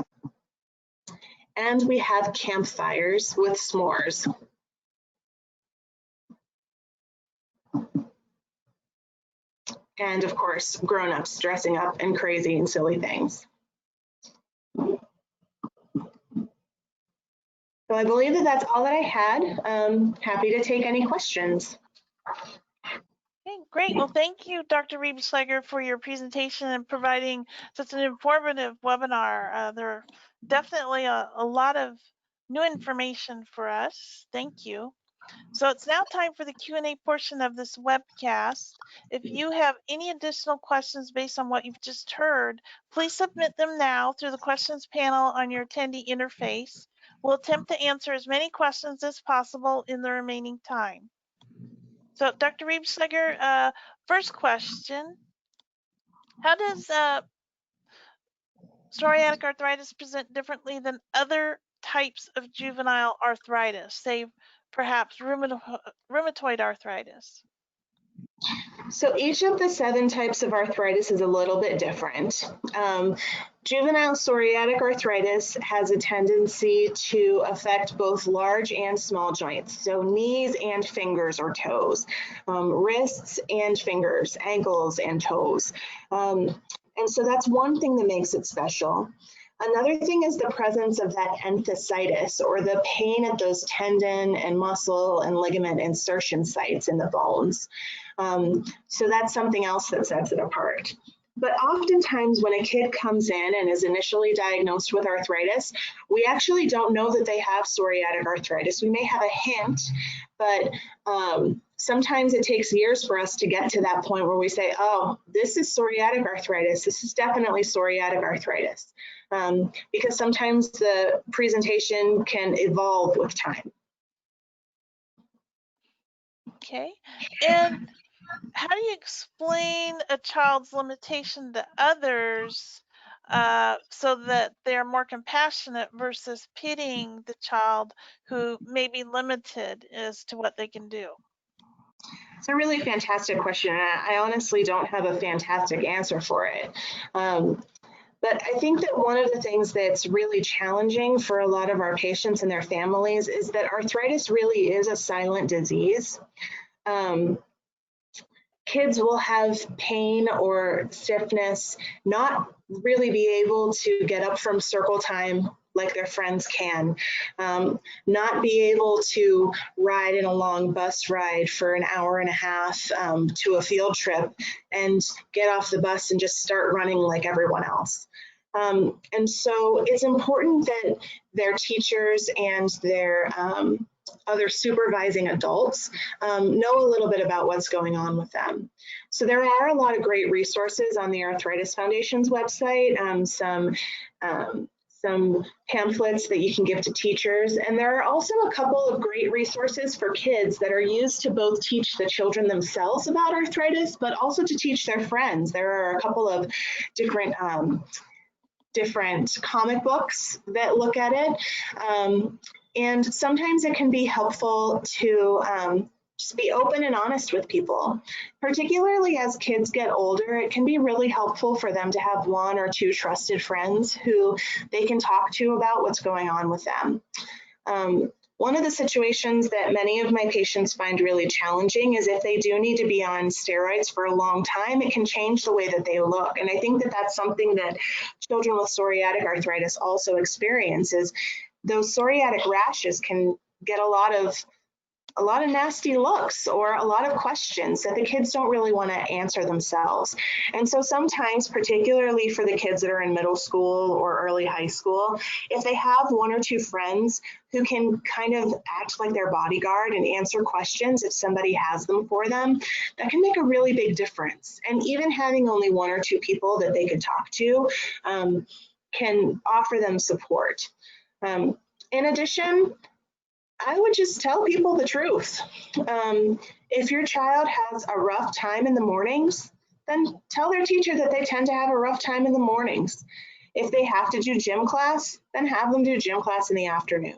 And we have campfires with s'mores. And of course, grown-ups dressing up in crazy and silly things. So I believe that that's all that I had. Happy to take any questions. Okay, great. Well, thank you, Dr. Riebschleger, for your presentation and providing such an informative webinar. There are definitely a lot of new information for us. Thank you. So it's now time for the Q&A portion of this webcast. If you have any additional questions based on what you've just heard, please submit them now through the questions panel on your attendee interface. We'll attempt to answer as many questions as possible in the remaining time. So Dr. Riebschleger, first question, how does psoriatic arthritis present differently than other types of juvenile arthritis, say perhaps rheumatoid arthritis? So each of the 7 types of arthritis is a little bit different. Juvenile psoriatic arthritis has a tendency to affect both large and small joints, so knees and fingers or toes, wrists and fingers, ankles and toes. And so that's one thing that makes it special. Another thing is the presence of that enthesitis, or the pain at those tendon and muscle and ligament insertion sites in the bones. So that's something else that sets it apart. But oftentimes when a kid comes in and is initially diagnosed with arthritis, we actually don't know that they have psoriatic arthritis. We may have a hint, but sometimes it takes years for us to get to that point where we say, oh, this is psoriatic arthritis. This is definitely psoriatic arthritis. Because sometimes the presentation can evolve with time. Okay, and how do you explain a child's limitation to others so that they're more compassionate versus pitying the child who may be limited as to what they can do? It's a really fantastic question. I honestly don't have a fantastic answer for it. But I think that one of the things that's really challenging for a lot of our patients and their families is that arthritis really is a silent disease. Kids will have pain or stiffness, not really be able to get up from circle time like their friends can, not be able to ride in a long bus ride for an hour and a half to a field trip and get off the bus and just start running like everyone else. And so it's important that their teachers and their other supervising adults know a little bit about what's going on with them. So there are a lot of great resources on the Arthritis Foundation's website, some pamphlets that you can give to teachers. And there are also a couple of great resources for kids that are used to both teach the children themselves about arthritis, but also to teach their friends. There are a couple of different comic books that look at it. And sometimes it can be helpful to just be open and honest with people. Particularly as kids get older, it can be really helpful for them to have one or two trusted friends who they can talk to about what's going on with them. One of the situations that many of my patients find really challenging is if they do need to be on steroids for a long time, it can change the way that they look. And I think that that's something that children with psoriatic arthritis also experience, is those psoriatic rashes can get a lot of nasty looks or a lot of questions that the kids don't really want to answer themselves. And so sometimes, particularly for the kids that are in middle school or early high school, if they have one or two friends who can kind of act like their bodyguard and answer questions if somebody has them for them, that can make a really big difference. And even having only one or two people that they could talk to can offer them support. In addition, I would just tell people the truth. If your child has a rough time in the mornings, then tell their teacher that they tend to have a rough time in the mornings. If they have to do gym class, then have them do gym class in the afternoon.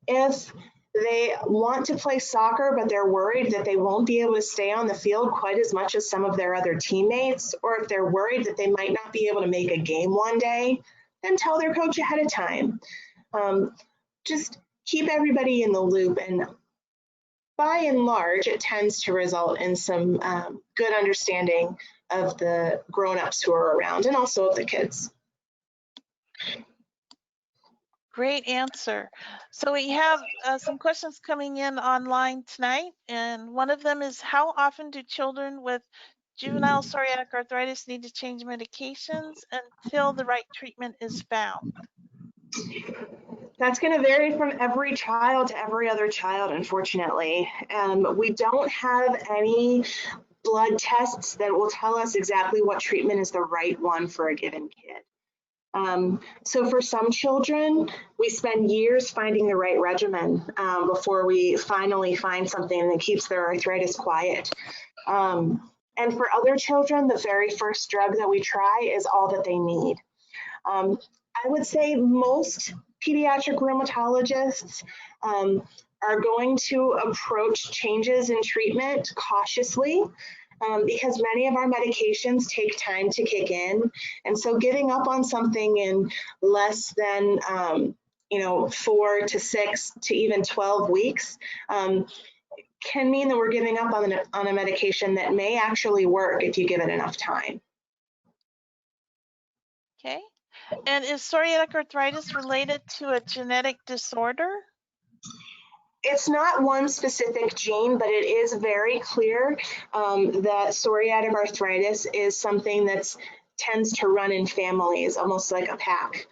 If they want to play soccer, but they're worried that they won't be able to stay on the field quite as much as some of their other teammates, or if they're worried that they might not be able to make a game one day, then tell their coach ahead of time. Just keep everybody in the loop, and by and large, it tends to result in some good understanding of the grown-ups who are around and also of the kids. Great answer. So we have some questions coming in online tonight, and one of them is, how often do children with juvenile psoriatic arthritis need to change medications until the right treatment is found? That's going to vary from every child to every other child, unfortunately. We don't have any blood tests that will tell us exactly what treatment is the right one for a given kid. So for some children, we spend years finding the right regimen before we finally find something that keeps their arthritis quiet. And for other children, the very first drug that we try is all that they need. I would say most pediatric rheumatologists are going to approach changes in treatment cautiously because many of our medications take time to kick in. And so giving up on something in less than 4 to 6 to even 12 weeks can mean that we're giving up on a medication that may actually work if you give it enough time. Okay. And is psoriatic arthritis related to a genetic disorder? It's not one specific gene, but it is very clear that psoriatic arthritis is something that tends to run in families, almost like a pack.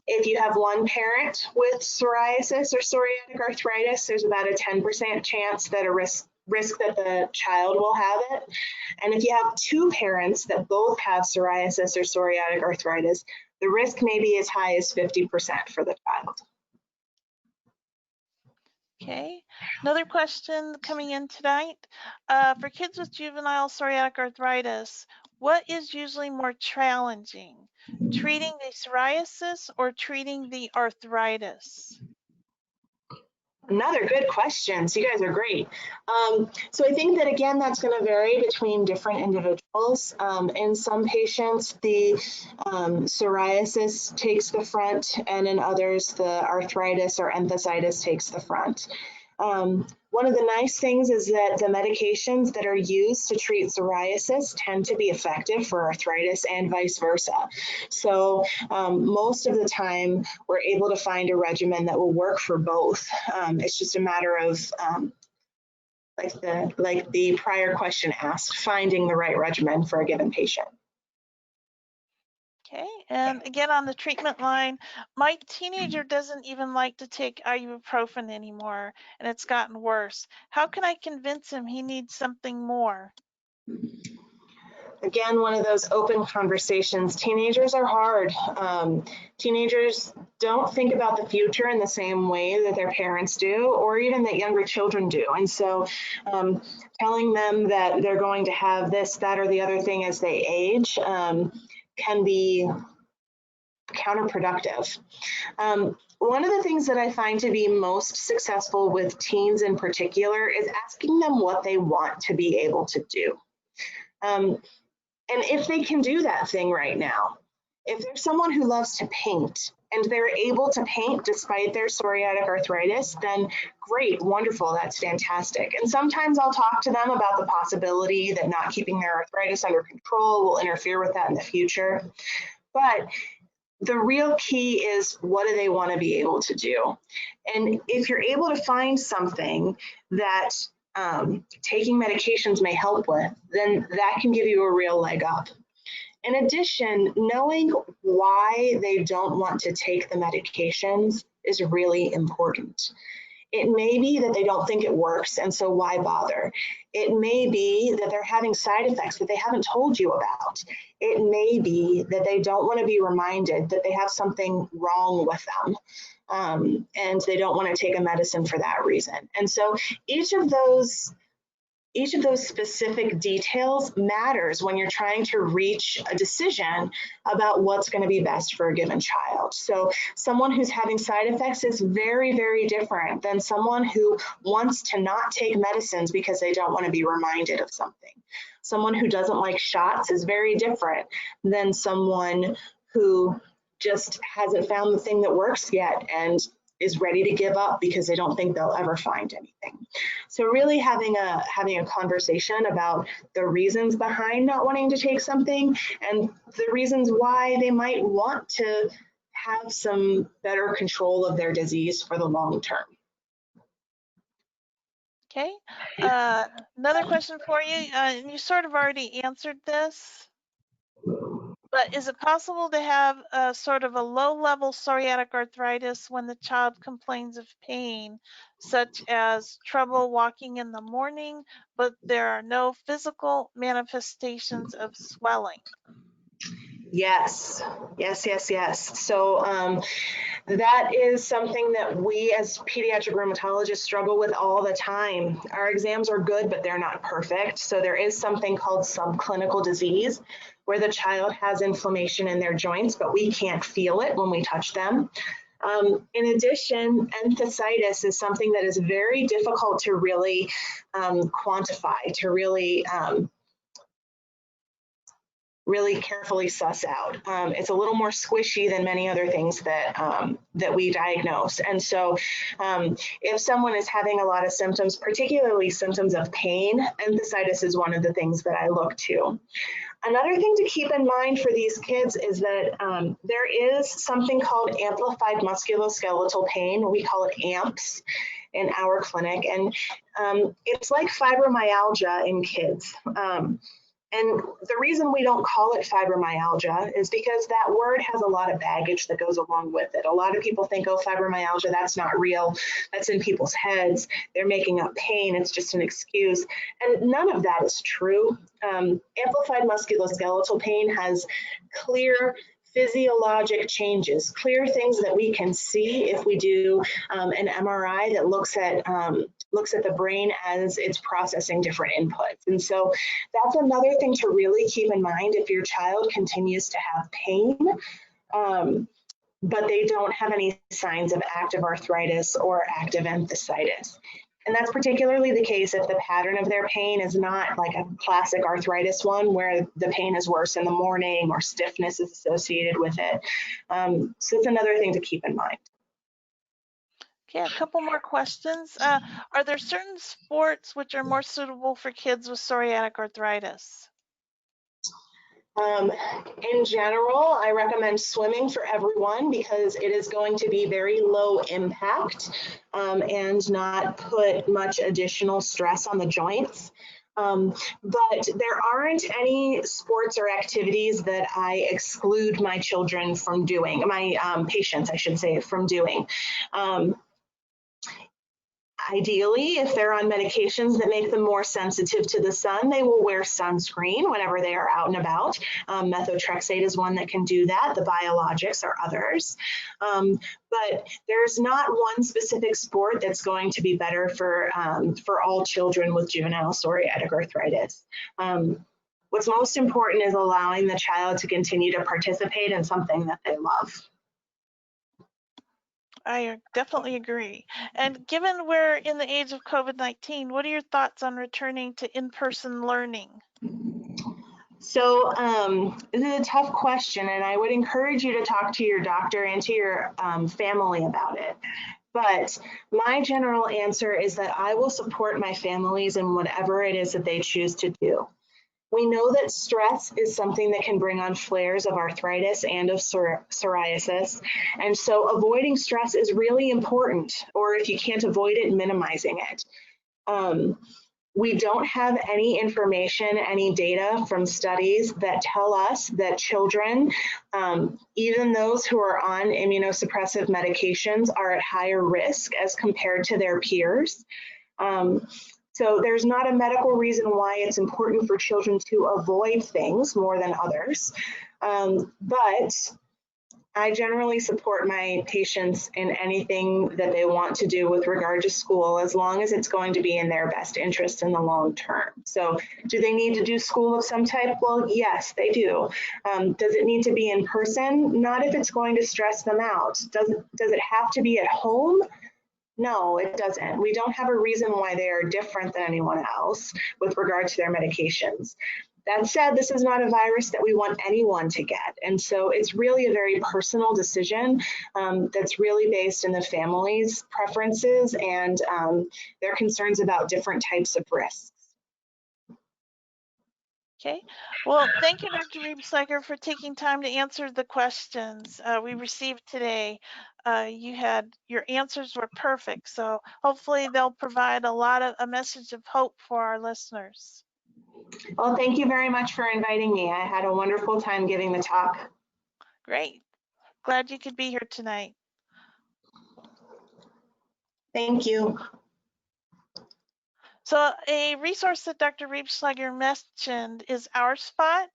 If you have one parent with psoriasis or psoriatic arthritis, there's about a 10% chance that a risk that the child will have it. And if you have two parents that both have psoriasis or psoriatic arthritis, the risk may be as high as 50% for the child. Okay, another question coming in tonight. For kids with juvenile psoriatic arthritis, what is usually more challenging, treating the psoriasis or treating the arthritis? Another good question. So you guys are great. So I think that, again, that's going to vary between different individuals. In some patients, the psoriasis takes the front, and in others, the arthritis or enthesitis takes the front. One of the nice things is that the medications that are used to treat psoriasis tend to be effective for arthritis and vice versa. So most of the time, we're able to find a regimen that will work for both. It's just a matter of like the prior question asked, finding the right regimen for a given patient. Okay, and again on the treatment line, my teenager doesn't even like to take ibuprofen anymore, and it's gotten worse. How can I convince him he needs something more? Again, one of those open conversations. Teenagers are hard. Teenagers don't think about the future in the same way that their parents do, or even that younger children do. And so telling them that they're going to have this, that, or the other thing as they age can be counterproductive. One of the things that I find to be most successful with teens in particular is asking them what they want to be able to do. And if they can do that thing right now, if there's someone who loves to paint and they're able to paint despite their psoriatic arthritis, then great, wonderful, that's fantastic. And sometimes I'll talk to them about the possibility that not keeping their arthritis under control will interfere with that in the future. But the real key is, what do they want to be able to do? And if you're able to find something that taking medications may help with, then that can give you a real leg up. In addition, knowing why they don't want to take the medications is really important. It may be that they don't think it works, and so why bother? It may be that they're having side effects that they haven't told you about. It may be that they don't want to be reminded that they have something wrong with them, and they don't want to take a medicine for that reason. And so each of those specific details matters when you're trying to reach a decision about what's going to be best for a given child. So someone who's having side effects is very, very different than someone who wants to not take medicines because they don't want to be reminded of something. Someone who doesn't like shots is very different than someone who just hasn't found the thing that works yet and is ready to give up because they don't think they'll ever find anything. So really having a conversation about the reasons behind not wanting to take something and the reasons why they might want to have some better control of their disease for the long term. Okay, another question for you, and you sort of already answered this, but is it possible to have a sort of a low-level psoriatic arthritis when the child complains of pain, such as trouble walking in the morning, but there are no physical manifestations of swelling? Yes, yes, yes, yes. So that is something that we as pediatric rheumatologists struggle with all the time. Our exams are good, but they're not perfect. So there is something called subclinical disease, where the child has inflammation in their joints, but we can't feel it when we touch them. In addition, enthesitis is something that is very difficult to really quantify, to really carefully suss out. It's a little more squishy than many other things that we diagnose. And so if someone is having a lot of symptoms, particularly symptoms of pain, enthesitis is one of the things that I look to. Another thing to keep in mind for these kids is that there is something called amplified musculoskeletal pain. We call it AMPS in our clinic. And it's like fibromyalgia in kids. And the reason we don't call it fibromyalgia is because that word has a lot of baggage that goes along with it. A lot of people think, oh, fibromyalgia, that's not real. That's in people's heads. They're making up pain. It's just an excuse. And none of that is true. Amplified musculoskeletal pain has clear physiologic changes, clear things that we can see if we do an MRI that looks at the brain as it's processing different inputs. And so that's another thing to really keep in mind if your child continues to have pain, but they don't have any signs of active arthritis or active enthesitis. And that's particularly the case if the pattern of their pain is not like a classic arthritis one where the pain is worse in the morning or stiffness is associated with it. So it's another thing to keep in mind. Okay, a couple more questions. Are there certain sports which are more suitable for kids with psoriatic arthritis? In general, I recommend swimming for everyone because it is going to be very low impact and not put much additional stress on the joints. But there aren't any sports or activities that I exclude my children from doing, my patients, I should say, from doing. Ideally, if they're on medications that make them more sensitive to the sun, they will wear sunscreen whenever they are out and about. Methotrexate is one that can do that. The biologics are others. But there's not one specific sport that's going to be better for all children with juvenile psoriatic arthritis. What's most important is allowing the child to continue to participate in something that they love. I definitely agree. And given we're in the age of COVID-19, what are your thoughts on returning to in-person learning? So this is a tough question, and I would encourage you to talk to your doctor and to your family about it. But my general answer is that I will support my families in whatever it is that they choose to do. We know that stress is something that can bring on flares of arthritis and of psoriasis. And so avoiding stress is really important, or if you can't avoid it, minimizing it. We don't have any information, any data from studies that tell us that children, even those who are on immunosuppressive medications, are at higher risk as compared to their peers. So there's not a medical reason why it's important for children to avoid things more than others. But I generally support my patients in anything that they want to do with regard to school, as long as it's going to be in their best interest in the long term. So do they need to do school of some type? Well, yes, they do. Does it need to be in person? Not if it's going to stress them out. Does it have to be at home? No, it doesn't. We don't have a reason why they are different than anyone else with regard to their medications. That said, this is not a virus that we want anyone to get. And so it's really a very personal decision that's really based in the family's preferences and their concerns about different types of risks. Okay, well, thank you, Dr. Riebschleger, for taking time to answer the questions we received today. Your answers were perfect, so hopefully they'll provide a message of hope for our listeners. Well, thank you very much for inviting me. I had a wonderful time giving the talk. Great. Glad you could be here tonight. Thank you. So a resource that Dr. Riebschleger mentioned is Our Spot.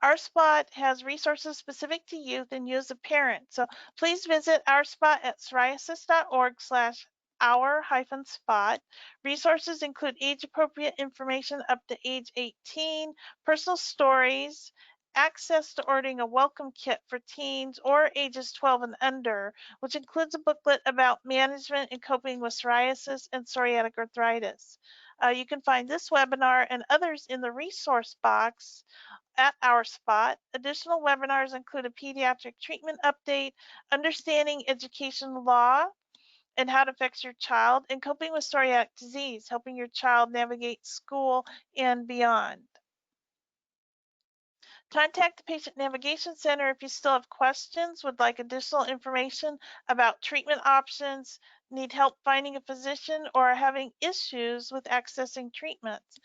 Our Spot has resources specific to youth and you as a parent. So please visit Our Spot at psoriasis.org/our-spot. Resources include age-appropriate information up to age 18, personal stories, access to ordering a welcome kit for teens or ages 12 and under, which includes a booklet about management and coping with psoriasis and psoriatic arthritis. You can find this webinar and others in the resource box at Our Spot. Additional webinars include a pediatric treatment update, understanding education law and how it affects your child, and coping with psoriatic disease, helping your child navigate school and beyond. Contact the Patient Navigation Center if you still have questions, would like additional information about treatment options, need help finding a physician, or are having issues with accessing treatments.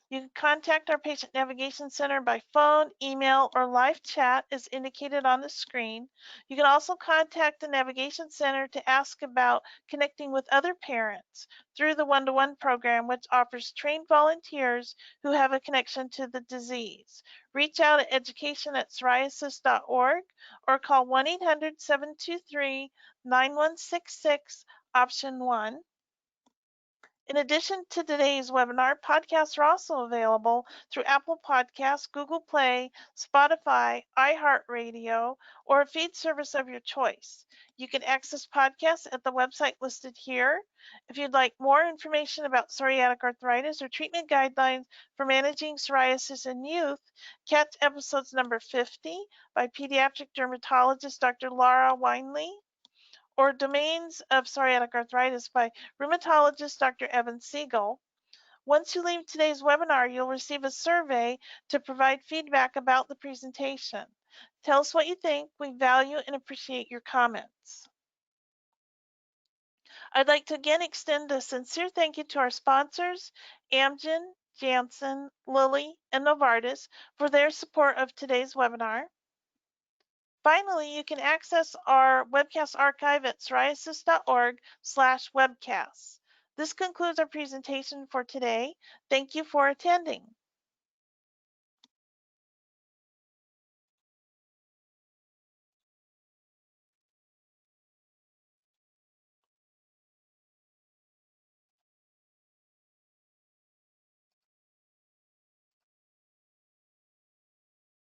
You can contact our Patient Navigation Center by phone, email, or live chat as indicated on the screen. You can also contact the Navigation Center to ask about connecting with other parents through the one-to-one program, which offers trained volunteers who have a connection to the disease. Reach out at education@psoriasis.org or call 1-800-723-9166, option 1. In addition to today's webinar, podcasts are also available through Apple Podcasts, Google Play, Spotify, iHeartRadio, or a feed service of your choice. You can access podcasts at the website listed here. If you'd like more information about psoriatic arthritis or treatment guidelines for managing psoriasis in youth, catch episodes number 50 by pediatric dermatologist Dr. Laura Wineley, or Domains of Psoriatic Arthritis by rheumatologist Dr. Evan Siegel. Once you leave today's webinar, you'll receive a survey to provide feedback about the presentation. Tell us what you think. We value and appreciate your comments. I'd like to again extend a sincere thank you to our sponsors, Amgen, Janssen, Lilly, and Novartis for their support of today's webinar. Finally, you can access our webcast archive at psoriasis.org/webcasts. This concludes our presentation for today. Thank you for attending.